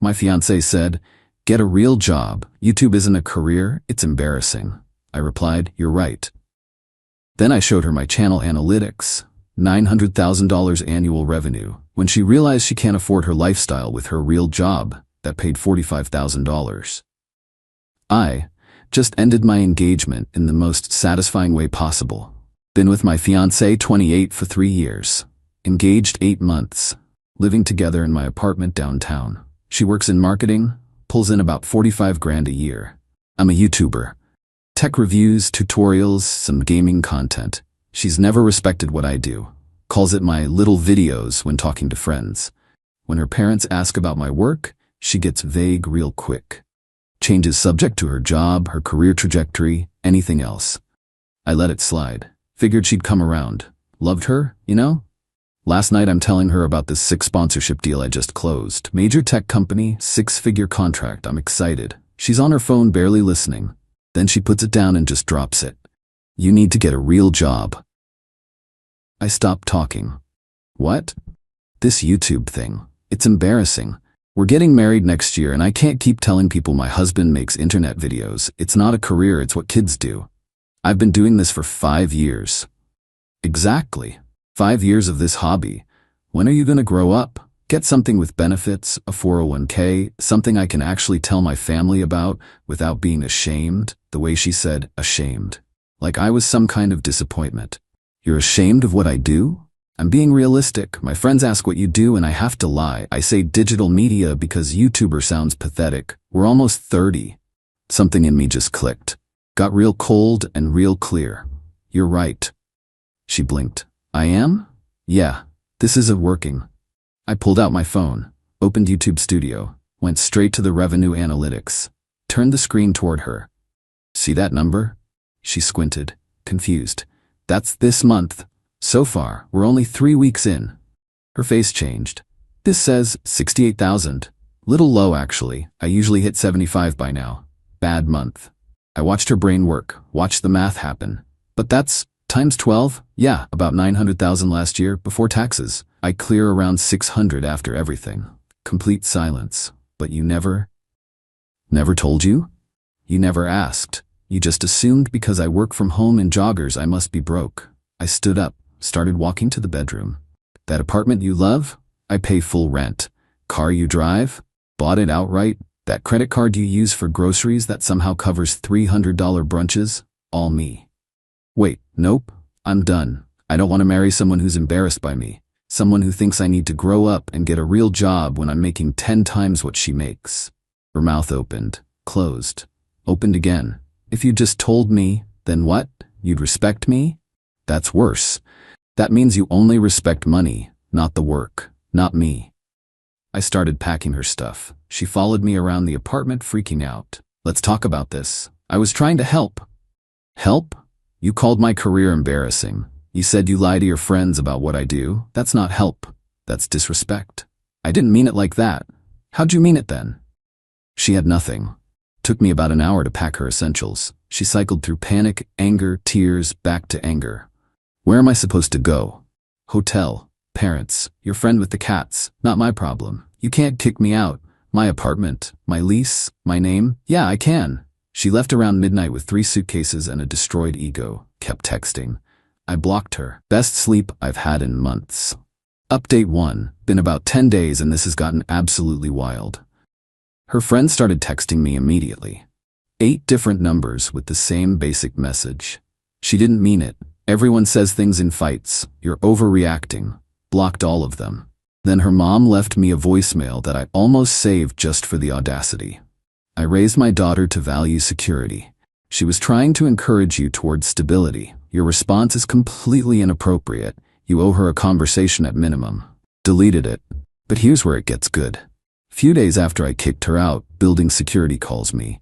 My fiancé said, "Get a real job. YouTube isn't a career, it's embarrassing." I replied, "You're right." Then I showed her my channel analytics, $900,000 annual revenue, when she realized she can't afford her lifestyle with her real job that paid $45,000. I just ended my engagement in the most satisfying way possible. Been with my fiancé 28 for 3 years. Engaged 8 months. Living together in my apartment downtown. She works in marketing, pulls in about 45 grand a year. I'm a YouTuber. Tech reviews, tutorials, some gaming content. She's never respected what I do. Calls it my little videos when talking to friends. When her parents ask about my work, she gets vague real quick. Changes subject to her job, her career trajectory, anything else. I let it slide. Figured she'd come around. Loved her, you know? Last night I'm telling her about this 6 sponsorship deal I just closed. Major tech company, 6-figure contract. I'm excited. She's on her phone barely listening. Then she puts it down and just drops it. "You need to get a real job." I stopped talking. "What?" "This YouTube thing. It's embarrassing. We're getting married next year and I can't keep telling people my husband makes internet videos. It's not a career, it's what kids do. I've been doing this for 5 years. Exactly. 5 years of this hobby. When are you gonna grow up? Get something with benefits, a 401k, something I can actually tell my family about without being ashamed." The way she said ashamed. Like I was some kind of disappointment. "You're ashamed of what I do?" I'm being realistic. My friends ask what you do and I have to lie. I say digital media because YouTuber sounds pathetic. We're almost 30. Something in me just clicked. Got real cold and real clear. "You're right." She blinked. "I am? Yeah, this isn't working." I pulled out my phone, opened YouTube Studio, went straight to the revenue analytics, turned the screen toward her. "See that number?" She squinted, confused. "That's this month. So far, we're only 3 weeks in." Her face changed. "This says 68,000. Little low actually. I usually hit 75 by now. Bad month." I watched her brain work, watched the math happen. "But that's times 12? Yeah, about 900,000 last year, before taxes. I clear around 600 after everything." Complete silence. "But you never told you? You never asked. You just assumed because I work from home in joggers I must be broke." I stood up, started walking to the bedroom. "That apartment you love? I pay full rent. Car you drive? Bought it outright. That credit card you use for groceries that somehow covers $300 brunches? All me." "Wait, nope. I'm done. I don't want to marry someone who's embarrassed by me. Someone who thinks I need to grow up and get a real job when I'm making 10 times what she makes." Her mouth opened, closed, opened again. "If you just told me, then what? You'd respect me? That's worse. That means you only respect money, not the work, not me." I started packing her stuff. She followed me around the apartment freaking out. "Let's talk about this. I was trying to help." "Help? You called my career embarrassing. You said you lie to your friends about what I do. That's not help. That's disrespect." "I didn't mean it like that." "How'd you mean it then?" She had nothing. Took me about an hour to pack her essentials. She cycled through panic, anger, tears, back to anger. "Where am I supposed to go?" "Hotel. Parents. Your friend with the cats. Not my problem. You can't kick me out. My apartment. My lease. My name. Yeah, I can." She left around midnight with 3 suitcases and a destroyed ego. Kept texting. I blocked her. Best sleep I've had in months. Update 1. Been about 10 days and this has gotten absolutely wild. Her friend started texting me immediately. 8 different numbers with the same basic message. She didn't mean it. "Everyone says things in fights. You're overreacting." Blocked all of them. Then her mom left me a voicemail that I almost saved just for the audacity. "I raised my daughter to value security. She was trying to encourage you towards stability. Your response is completely inappropriate. You owe her a conversation at minimum." Deleted it. But here's where it gets good. Few days after I kicked her out, building security calls me.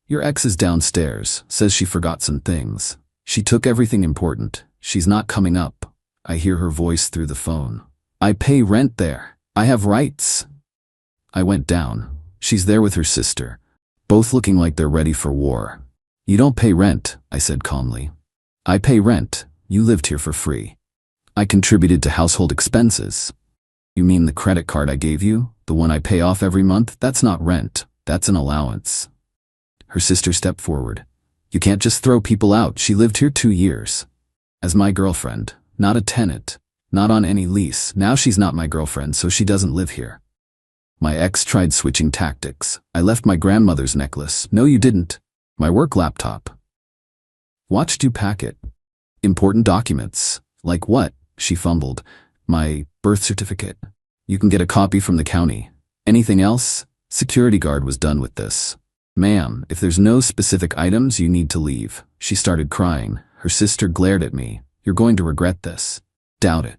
"Your ex is downstairs, says she forgot some things. She took everything important. She's not coming up." I hear her voice through the phone. "I pay rent there. I have rights." I went down. She's there with her sister, both looking like they're ready for war. "You don't pay rent," I said calmly. "I pay rent. You lived here for free. I contributed to household expenses." You mean the credit card I gave you? The one I pay off every month? That's not rent. That's an allowance. Her sister stepped forward. You can't just throw people out. She lived here 2 years. As my girlfriend, not a tenant, not on any lease. Now she's not my girlfriend, so she doesn't live here. My ex tried switching tactics. I left my grandmother's necklace. No, you didn't. My work laptop. Watched you pack it. Important documents. Like what? She fumbled. My birth certificate. You can get a copy from the county. Anything else? Security guard was done with this. Ma'am, if there's no specific items, you need to leave. She started crying. Her sister glared at me. You're going to regret this. Doubt it.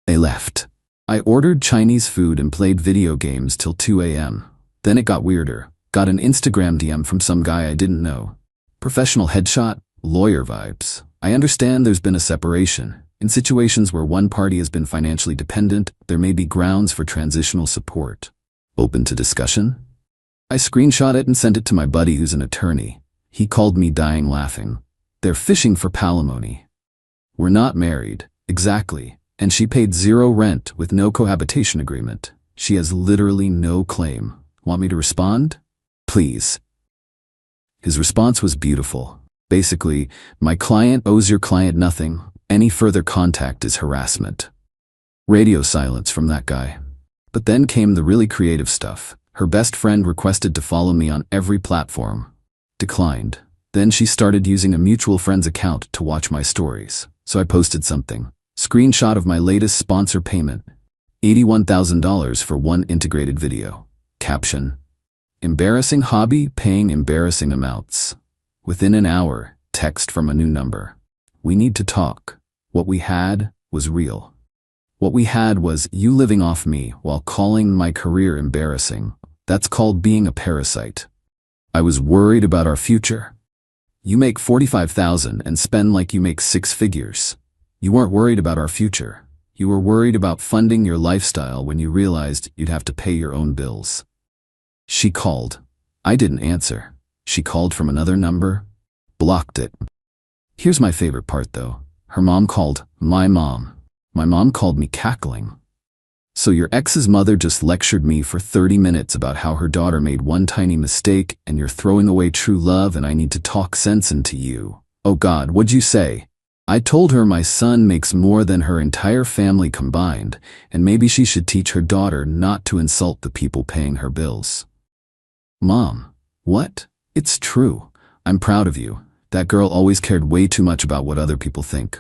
They left. I ordered Chinese food and played video games till 2 a.m. Then it got weirder. Got an Instagram DM from some guy I didn't know. Professional headshot, lawyer vibes. I understand there's been a separation. In situations where one party has been financially dependent, there may be grounds for transitional support. Open to discussion? I screenshot it and sent it to my buddy who's an attorney. He called me dying laughing. They're fishing for palimony. We're not married. Exactly. And she paid 0 rent with no cohabitation agreement. She has literally no claim. Want me to respond? Please. His response was beautiful. Basically, my client owes your client nothing. Any further contact is harassment. Radio silence from that guy. But then came the really creative stuff. Her best friend requested to follow me on every platform. Declined. Then she started using a mutual friend's account to watch my stories. So I posted something. Screenshot of my latest sponsor payment. $81,000 for one integrated video. Caption. Embarrassing hobby, paying embarrassing amounts. Within an hour, text from a new number. We need to talk. What we had was real. What we had was you living off me while calling my career embarrassing. That's called being a parasite. I was worried about our future. You make $45,000 and spend like you make 6 figures. You weren't worried about our future. You were worried about funding your lifestyle when you realized you'd have to pay your own bills. She called. I didn't answer. She called from another number. Blocked it. Here's my favorite part though. Her mom called. My mom. My mom called me cackling. So your ex's mother just lectured me for 30 minutes about how her daughter made one tiny mistake and you're throwing away true love and I need to talk sense into you. Oh God, what'd you say? I told her my son makes more than her entire family combined and maybe she should teach her daughter not to insult the people paying her bills. Mom, what? It's true. I'm proud of you. That girl always cared way too much about what other people think.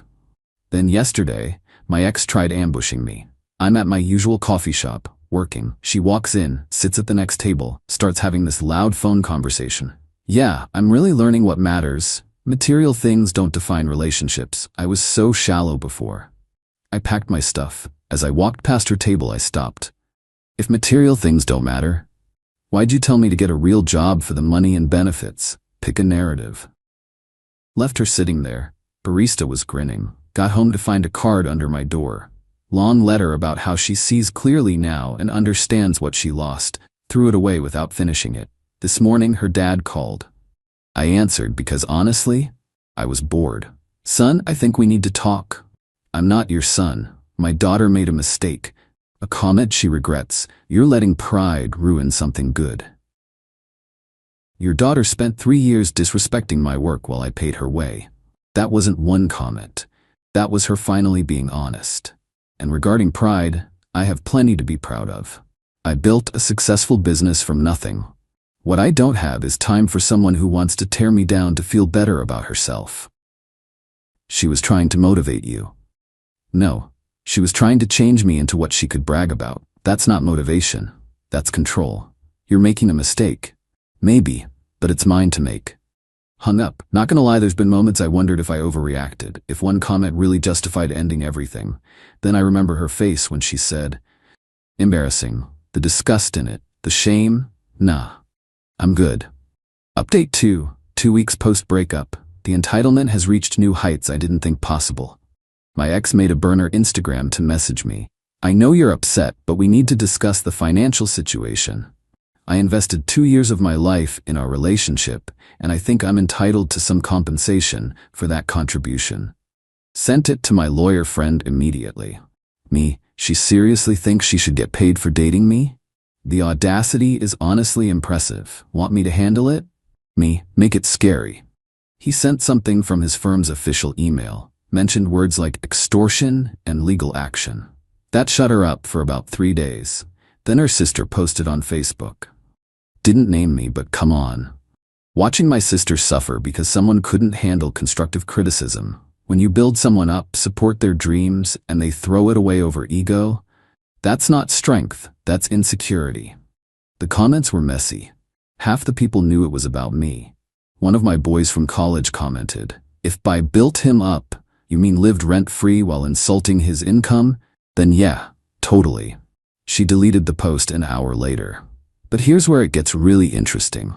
Then yesterday, my ex tried ambushing me. I'm at my usual coffee shop, working. She walks in, sits at the next table, starts having this loud phone conversation. Yeah, I'm really learning what matters. Material things don't define relationships. I was so shallow before. I packed my stuff. As I walked past her table, I stopped. If material things don't matter, why'd you tell me to get a real job for the money and benefits? Pick a narrative. Left her sitting there. Barista was grinning. Got home to find a card under my door. Long letter about how she sees clearly now and understands what she lost. Threw it away without finishing it. This morning her dad called. I answered because honestly, I was bored. Son, I think we need to talk. I'm not your son. My daughter made a mistake. A comment she regrets. You're letting pride ruin something good. Your daughter spent 3 years disrespecting my work while I paid her way. That wasn't one comment. That was her finally being honest. And regarding pride, I have plenty to be proud of. I built a successful business from nothing. What I don't have is time for someone who wants to tear me down to feel better about herself. She was trying to motivate you. No, she was trying to change me into what she could brag about. That's not motivation. That's control. You're making a mistake. Maybe, but it's mine to make. Hung up. Not gonna lie, there's been moments I wondered if I overreacted, if one comment really justified ending everything. Then I remember her face when she said, embarrassing, the disgust in it, the shame, nah, I'm good. Update 2, 2 weeks post-breakup, the entitlement has reached new heights I didn't think possible. My ex made a burner Instagram to message me. I know you're upset, but we need to discuss the financial situation. I invested 2 years of my life in our relationship, and I think I'm entitled to some compensation for that contribution. Sent it to my lawyer friend immediately. Me, she seriously thinks she should get paid for dating me? The audacity is honestly impressive. Want me to handle it? Me, make it scary. He sent something from his firm's official email, mentioned words like extortion and legal action. That shut her up for about 3 days. Then her sister posted on Facebook. Didn't name me, but come on. Watching my sister suffer because someone couldn't handle constructive criticism. When you build someone up, support their dreams, and they throw it away over ego, that's not strength, that's insecurity. The comments were messy. Half the people knew it was about me. One of my boys from college commented, "If by built him up, you mean lived rent-free while insulting his income, then yeah, totally." She deleted the post an hour later. But here's where it gets really interesting.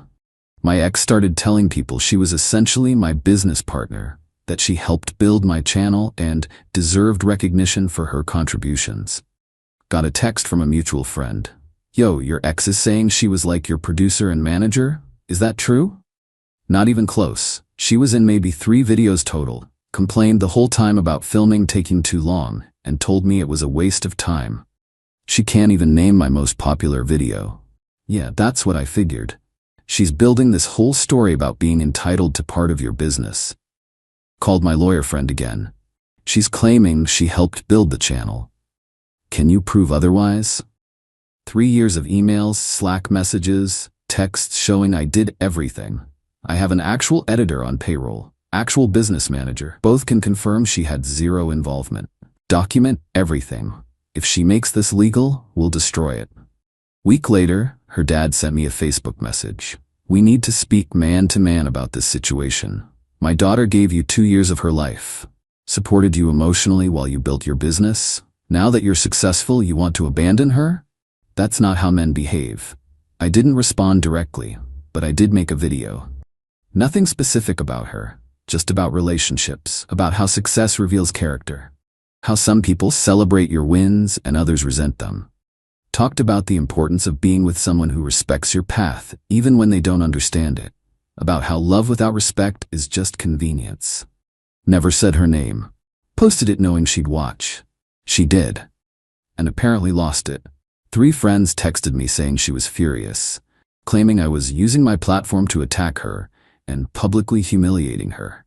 My ex started telling people she was essentially my business partner, that she helped build my channel and deserved recognition for her contributions. Got a text from a mutual friend. "Yo, your ex is saying she was like your producer and manager? Is that true?" Not even close. She was in maybe 3 videos total, complained the whole time about filming taking too long, and told me it was a waste of time. She can't even name my most popular video. Yeah, that's what I figured. She's building this whole story about being entitled to part of your business. Called my lawyer friend again. She's claiming she helped build the channel. Can you prove otherwise? 3 years of emails, Slack messages, texts showing I did everything. I have an actual editor on payroll, actual business manager. Both can confirm she had zero involvement. Document everything. If she makes this legal, we'll destroy it. Week later, her dad sent me a Facebook message. "We need to speak man to man about this situation. My daughter gave you 2 years of her life, supported you emotionally while you built your business. Now that you're successful, you want to abandon her? That's not how men behave." I didn't respond directly, but I did make a video. Nothing specific about her, just about relationships, about how success reveals character, how some people celebrate your wins and others resent them. Talked about the importance of being with someone who respects your path, even when they don't understand it. About how love without respect is just convenience. Never said her name. Posted it knowing she'd watch. She did. And apparently lost it. 3 friends texted me saying she was furious, claiming I was using my platform to attack her and publicly humiliating her.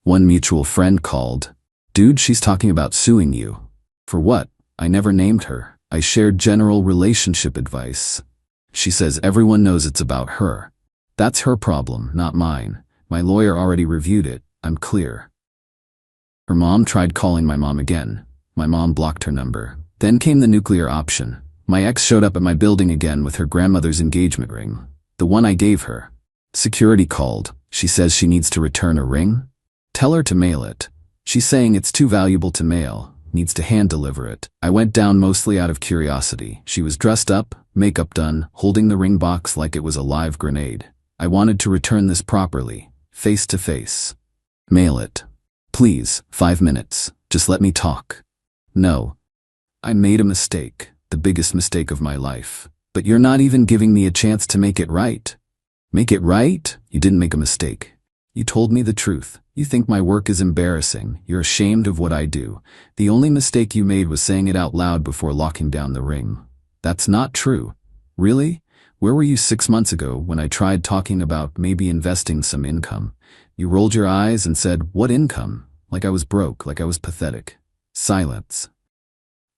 One mutual friend called. "Dude, she's talking about suing you." For what? I never named her. I shared general relationship advice. She says everyone knows it's about her. That's her problem, not mine. My lawyer already reviewed it. I'm clear. Her mom tried calling my mom again. My mom blocked her number. Then came the nuclear option. My ex showed up at my building again with her grandmother's engagement ring, the one I gave her. Security called. She says she needs to return a ring. Tell her to mail it. She's saying it's too valuable to mail, needs to hand deliver it. I went down mostly out of curiosity. She was dressed up, makeup done, holding the ring box like it was a live grenade. I wanted to return this properly, face to face. Mail it. Please, 5 minutes. Just let me talk. No. I made a mistake, the biggest mistake of my life. But you're not even giving me a chance to make it right. Make it right? You didn't make a mistake. You told me the truth. You think my work is embarrassing. You're ashamed of what I do. The only mistake you made was saying it out loud before locking down the ring. That's not true. Really? Where were you 6 months ago when I tried talking about maybe investing some income? You rolled your eyes and said, "What income?" Like I was broke, like I was pathetic. Silence.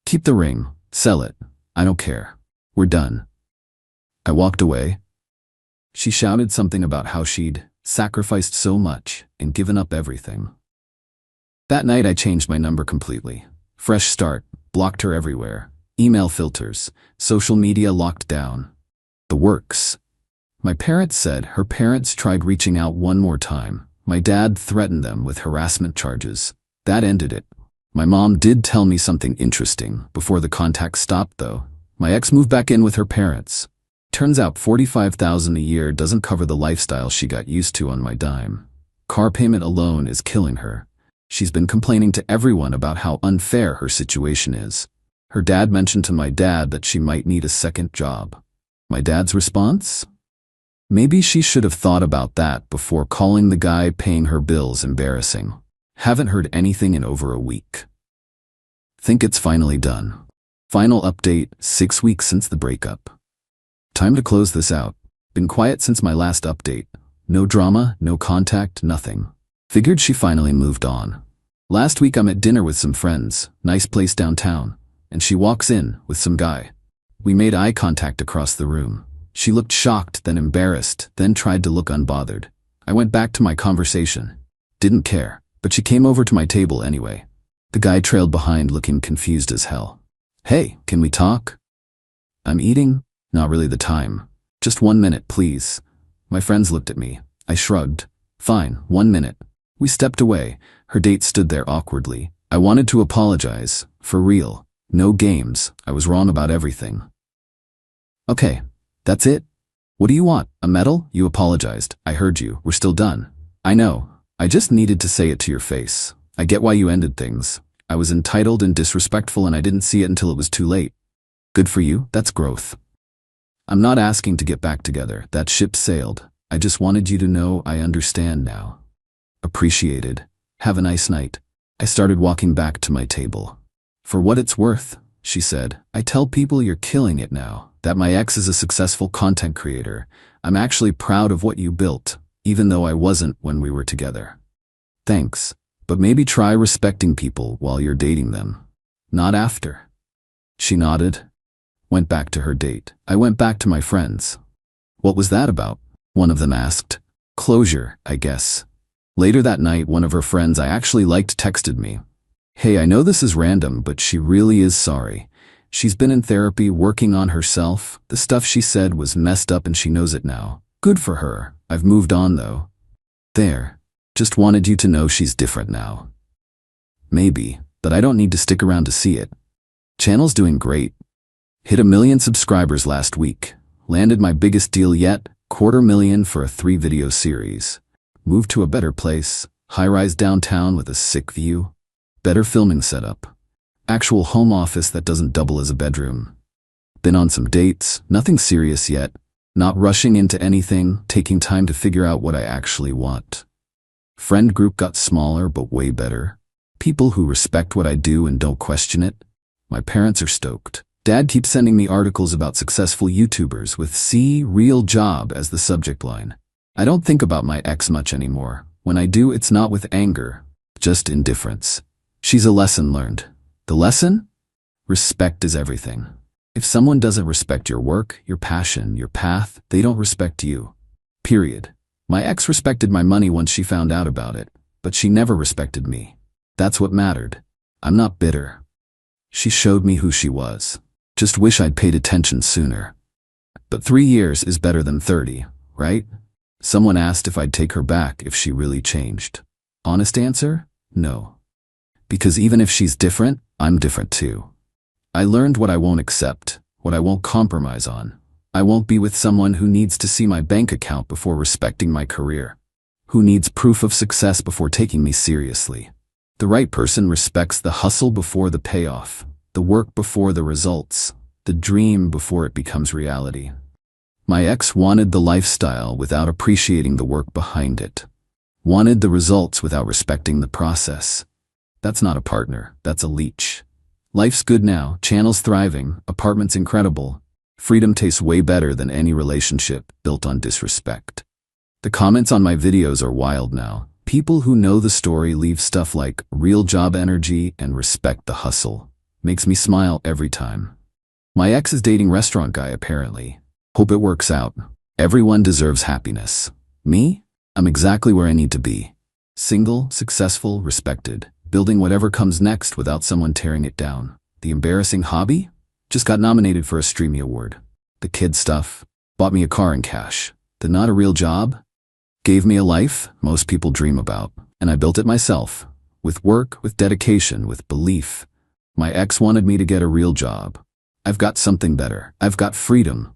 Keep the ring. Sell it. I don't care. We're done. I walked away. She shouted something about how she'd sacrificed so much and given up everything. That night I changed my number completely. Fresh start, blocked her everywhere. Email filters, social media locked down. The works. My parents said her parents tried reaching out one more time. My dad threatened them with harassment charges. That ended it. My mom did tell me something interesting before the contact stopped though. My ex moved back in with her parents. Turns out $45,000 a year doesn't cover the lifestyle she got used to on my dime. Car payment alone is killing her. She's been complaining to everyone about how unfair her situation is. Her dad mentioned to my dad that she might need a second job. My dad's response? Maybe she should have thought about that before calling the guy paying her bills embarrassing. Haven't heard anything in over a week. Think it's finally done. Final update, 6 weeks since the breakup. Time to close this out. Been quiet since my last update. No drama, no contact, nothing. Figured she finally moved on. Last week I'm at dinner with some friends, nice place downtown, and she walks in with some guy. We made eye contact across the room. She looked shocked, then embarrassed, then tried to look unbothered. I went back to my conversation. Didn't care, but she came over to my table anyway. The guy trailed behind looking confused as hell. Hey, can we talk? I'm eating. Not really the time. Just 1 minute, please. My friends looked at me. I shrugged. Fine, 1 minute. We stepped away. Her date stood there awkwardly. I wanted to apologize. For real. No games. I was wrong about everything. Okay, that's it? What do you want? A medal? You apologized. I heard you. We're still done. I know. I just needed to say it to your face. I get why you ended things. I was entitled and disrespectful and I didn't see it until it was too late. Good for you. That's growth. I'm not asking to get back together. That ship sailed. I just wanted you to know I understand now. Appreciated. Have a nice night. I started walking back to my table. For what it's worth, she said, I tell people you're killing it now, that my ex is a successful content creator. I'm actually proud of what you built, even though I wasn't when we were together. Thanks, but maybe try respecting people while you're dating them. Not after. She nodded, went back to her date. I went back to my friends. What was that about? One of them asked. Closure, I guess. Later that night, one of her friends I actually liked texted me. Hey, I know this is random, but she really is sorry. She's been in therapy working on herself. The stuff she said was messed up and she knows it now. Good for her. I've moved on though. There. Just wanted you to know she's different now. Maybe, but I don't need to stick around to see it. Channel's doing great. Hit 1 million subscribers last week. Landed my biggest deal yet, $250,000 for a 3-video series. Moved to a better place, high-rise downtown with a sick view. Better filming setup. Actual home office that doesn't double as a bedroom. Been on some dates, nothing serious yet. Not rushing into anything, taking time to figure out what I actually want. Friend group got smaller but way better. People who respect what I do and don't question it. My parents are stoked. Dad keeps sending me articles about successful YouTubers with "See real job" as the subject line. I don't think about my ex much anymore. When I do, it's not with anger, just indifference. She's a lesson learned. The lesson? Respect is everything. If someone doesn't respect your work, your passion, your path, they don't respect you. Period. My ex respected my money once she found out about it, but she never respected me. That's what mattered. I'm not bitter. She showed me who she was. Just wish I'd paid attention sooner. But 3 years is better than 30, right? Someone asked if I'd take her back if she really changed. Honest answer? No. Because even if she's different, I'm different too. I learned what I won't accept, what I won't compromise on. I won't be with someone who needs to see my bank account before respecting my career. Who needs proof of success before taking me seriously. The right person respects the hustle before the payoff, the work before the results, the dream before it becomes reality. My ex wanted the lifestyle without appreciating the work behind it. Wanted the results without respecting the process. That's not a partner, that's a leech. Life's good now, channel's thriving, apartment's incredible. Freedom tastes way better than any relationship built on disrespect. The comments on my videos are wild now. People who know the story leave stuff like "real job energy" and "respect the hustle." Makes me smile every time. My ex is dating restaurant guy apparently. Hope it works out. Everyone deserves happiness. Me? I'm exactly where I need to be. Single, successful, respected. Building whatever comes next without someone tearing it down. The embarrassing hobby? Just got nominated for a Streamy Award. The kid stuff? Bought me a car in cash. The not a real job? Gave me a life most people dream about. And I built it myself. With work, with dedication, with belief. My ex wanted me to get a real job. I've got something better. I've got freedom.